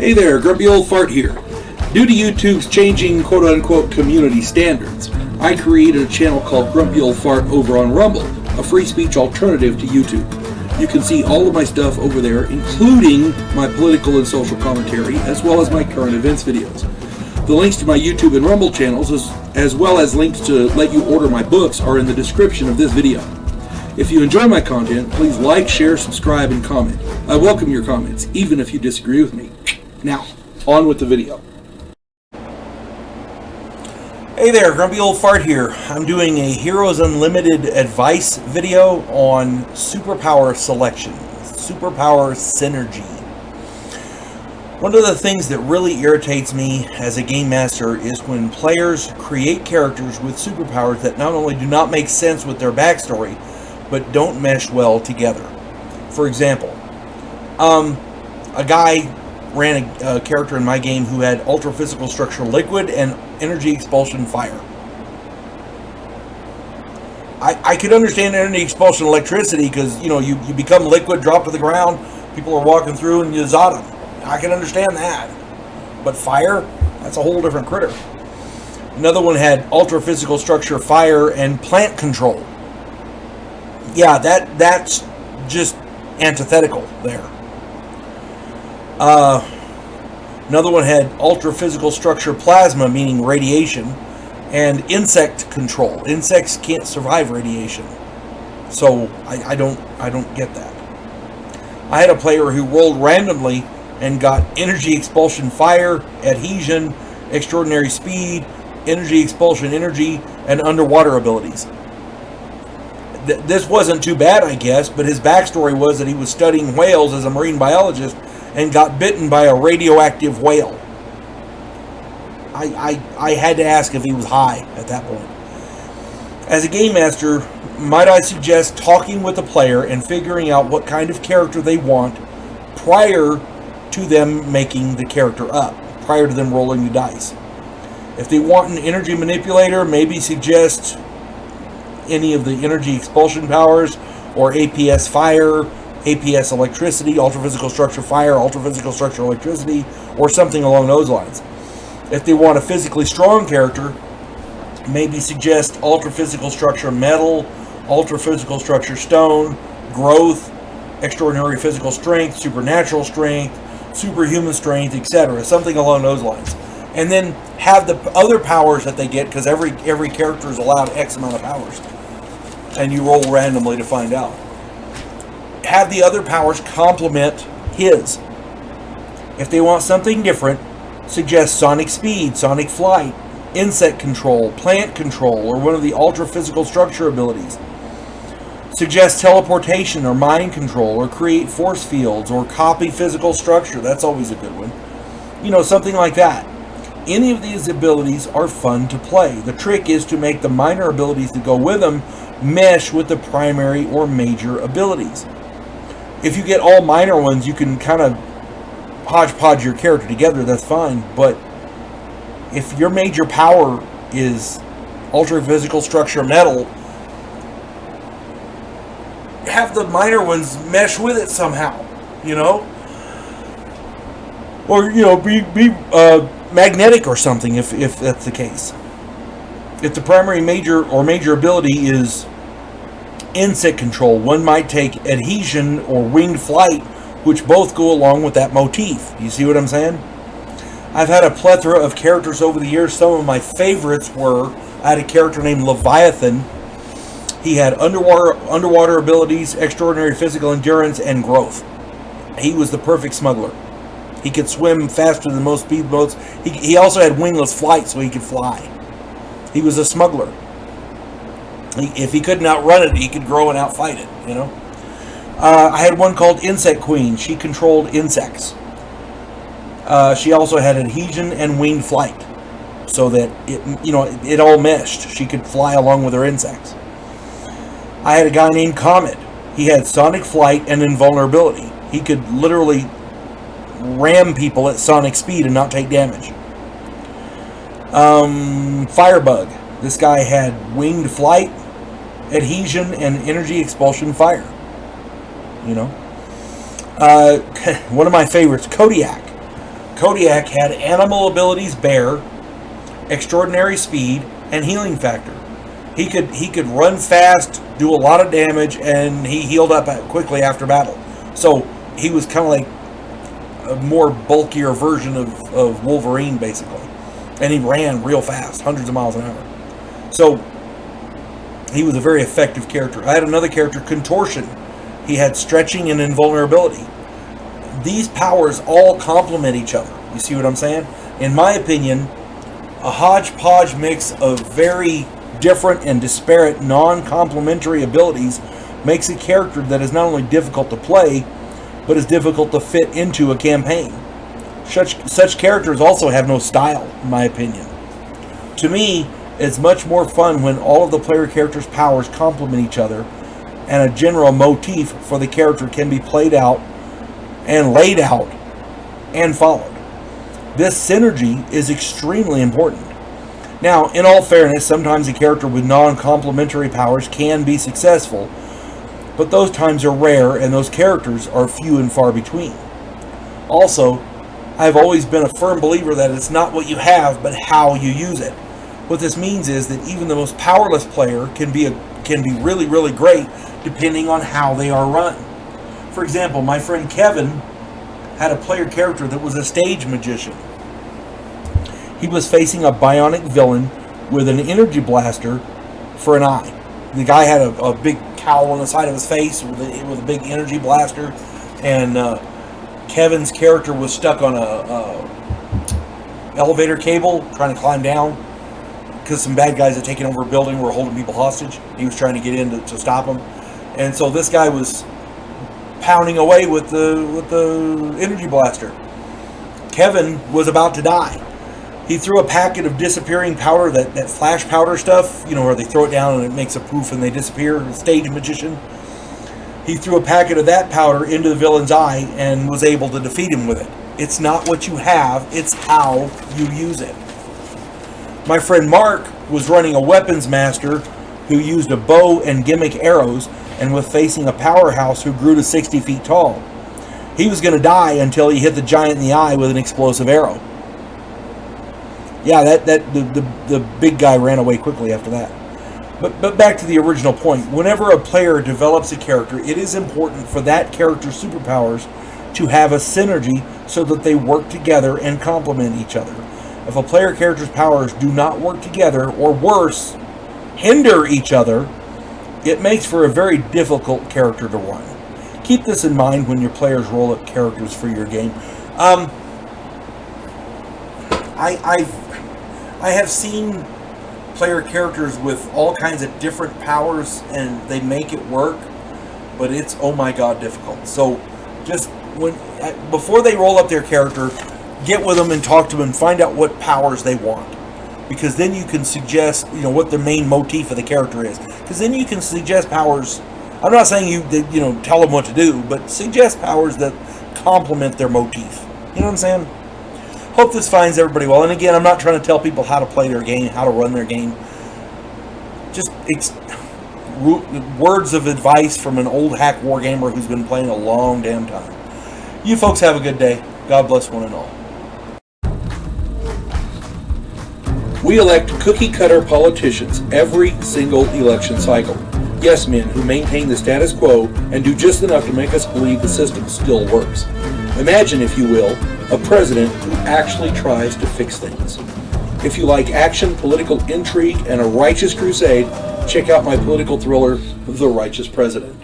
Hey there, Grumpy Old Fart here. Due to YouTube's changing quote-unquote community standards, I created a channel called Grumpy Old Fart over on Rumble, a free speech alternative to YouTube. You can see all of my stuff over there, including my political and social commentary, as well as my current events videos. The links to my YouTube and Rumble channels, as well as links to let you order my books, are in the description of this video. If you enjoy my content, please like, share, subscribe, and comment. I welcome your comments, even if you disagree with me. Now, on with the video. Hey there, Grumpy Old Fart here. I'm doing a Heroes Unlimited advice video on superpower selection, superpower synergy. One of the things that really irritates me as a game master is when players create characters with superpowers that not only do not make sense with their backstory, but don't mesh well together. For example, a guy ran a character in my game who had ultra physical structure liquid and energy expulsion fire. I could understand energy expulsion electricity because, you know, you become liquid, drop to the ground, people are walking through and you zot them. I can understand that. But fire, that's a whole different critter. Another one had ultra physical structure fire and plant control. Yeah, that's just antithetical there. Another one had ultra physical structure plasma, meaning radiation, and insect control. Insects can't survive radiation, so I don't get that. I had a player who rolled randomly and got energy expulsion fire, adhesion, extraordinary speed, energy expulsion energy, and underwater abilities. This wasn't too bad, I guess, but his backstory was that he was studying whales as a marine biologist and got bitten by a radioactive whale. I had to ask if he was high at that point. As a game master, might I suggest talking with the player and figuring out what kind of character they want prior to them making the character up, prior to them rolling the dice. If they want an energy manipulator, maybe suggest any of the energy expulsion powers or APS fire, APS electricity, ultra-physical structure fire, ultra-physical structure electricity, or something along those lines. If they want a physically strong character, maybe suggest ultra-physical structure metal, ultra-physical structure stone, growth, extraordinary physical strength, supernatural strength, superhuman strength, etc. Something along those lines. And then have the other powers that they get, because every character is allowed X amount of powers. And you roll randomly to find out. Have the other powers complement his. If they want something different, suggest sonic speed, sonic flight, insect control, plant control, or one of the ultra physical structure abilities. Suggest teleportation or mind control, or create force fields, or copy physical structure. That's always a good one. You know, something like that. Any of these abilities are fun to play. The trick is to make the minor abilities that go with them mesh with the primary or major abilities. If you get all minor ones, you can kind of hodgepodge your character together, that's fine. But if your major power is ultra physical structure metal, have the minor ones mesh with it somehow, you know? Or, you know, be magnetic or something if that's the case. If the primary major ability is insect control, one might take adhesion or winged flight, which both go along with that motif. You see what I'm saying? I've had a plethora of characters over the years. Some of my favorites were, I had a character named Leviathan. He had underwater abilities, extraordinary physical endurance, and growth. He was the perfect smuggler. He could swim faster than most speedboats. He also had wingless flight, so he could fly. He was a smuggler. If he couldn't outrun it, he could grow and outfight it, you know. I had one called Insect Queen. She controlled insects. She also had adhesion and winged flight, so that it all meshed. She could fly along with her insects. I had a guy named Comet. He had sonic flight and invulnerability. He could literally ram people at sonic speed and not take damage. Firebug. This guy had winged flight, adhesion, and energy expulsion fire. You know, one of my favorites, Kodiak. Kodiak had animal abilities bear, extraordinary speed, and healing factor. He could run fast, do a lot of damage, and he healed up quickly after battle. So he was kind of like a more bulkier version of Wolverine, basically. And he ran real fast, hundreds of miles an hour. So he was a very effective character. I had another character, Contortion. He had stretching and invulnerability. These powers all complement each other. You see what I'm saying? In my opinion, a hodgepodge mix of very different and disparate non-complementary abilities makes a character that is not only difficult to play, but is difficult to fit into a campaign. Such characters also have no style, in my opinion. To me, it's much more fun when all of the player character's powers complement each other, and a general motif for the character can be played out and laid out and followed. This synergy is extremely important. Now, in all fairness, sometimes a character with non-complementary powers can be successful, but those times are rare and those characters are few and far between. Also, I've always been a firm believer that it's not what you have, but how you use it. What this means is that even the most powerless player can be really, really great depending on how they are run. For example, my friend Kevin had a player character that was a stage magician. He was facing a bionic villain with an energy blaster for an eye. The guy had a big cowl on the side of his face with a big energy blaster, and Kevin's character was stuck on a elevator cable trying to climb down because some bad guys had taken over a building, were holding people hostage. He was trying to get in to stop them, and so this guy was pounding away with the energy blaster. Kevin was about to die. He threw a packet of disappearing powder, that flash powder stuff, where they throw it down and it makes a poof and they disappear, stage magician. He threw a packet of that powder into the villain's eye and was able to defeat him with it. It's not what you have, it's how you use it. My friend Mark was running a weapons master who used a bow and gimmick arrows and was facing a powerhouse who grew to 60 feet tall. He was going to die until he hit the giant in the eye with an explosive arrow. Yeah, the big guy ran away quickly after that. But back to the original point. Whenever a player develops a character, it is important for that character's superpowers to have a synergy so that they work together and complement each other. If a player character's powers do not work together, or worse, hinder each other, it makes for a very difficult character to run. Keep this in mind when your players roll up characters for your game. I have seen player characters with all kinds of different powers and they make it work, but it's, oh my god, difficult. So just before they roll up their character, get with them and talk to them and find out what powers they want, because then you can suggest what the main motif of the character is, because then you can suggest powers. I'm not saying you tell them what to do, but suggest powers that complement their motif. You know what I'm saying? Hope this finds everybody well. And again, I'm not trying to tell people how to play their game, how to run their game. Just words of advice from an old hack wargamer who's been playing a long damn time. You folks have a good day. God bless one and all. We elect cookie-cutter politicians every single election cycle. Yes men who maintain the status quo and do just enough to make us believe the system still works. Imagine, if you will, a president who actually tries to fix things. If you like action, political intrigue, and a righteous crusade, check out my political thriller, The Righteous President.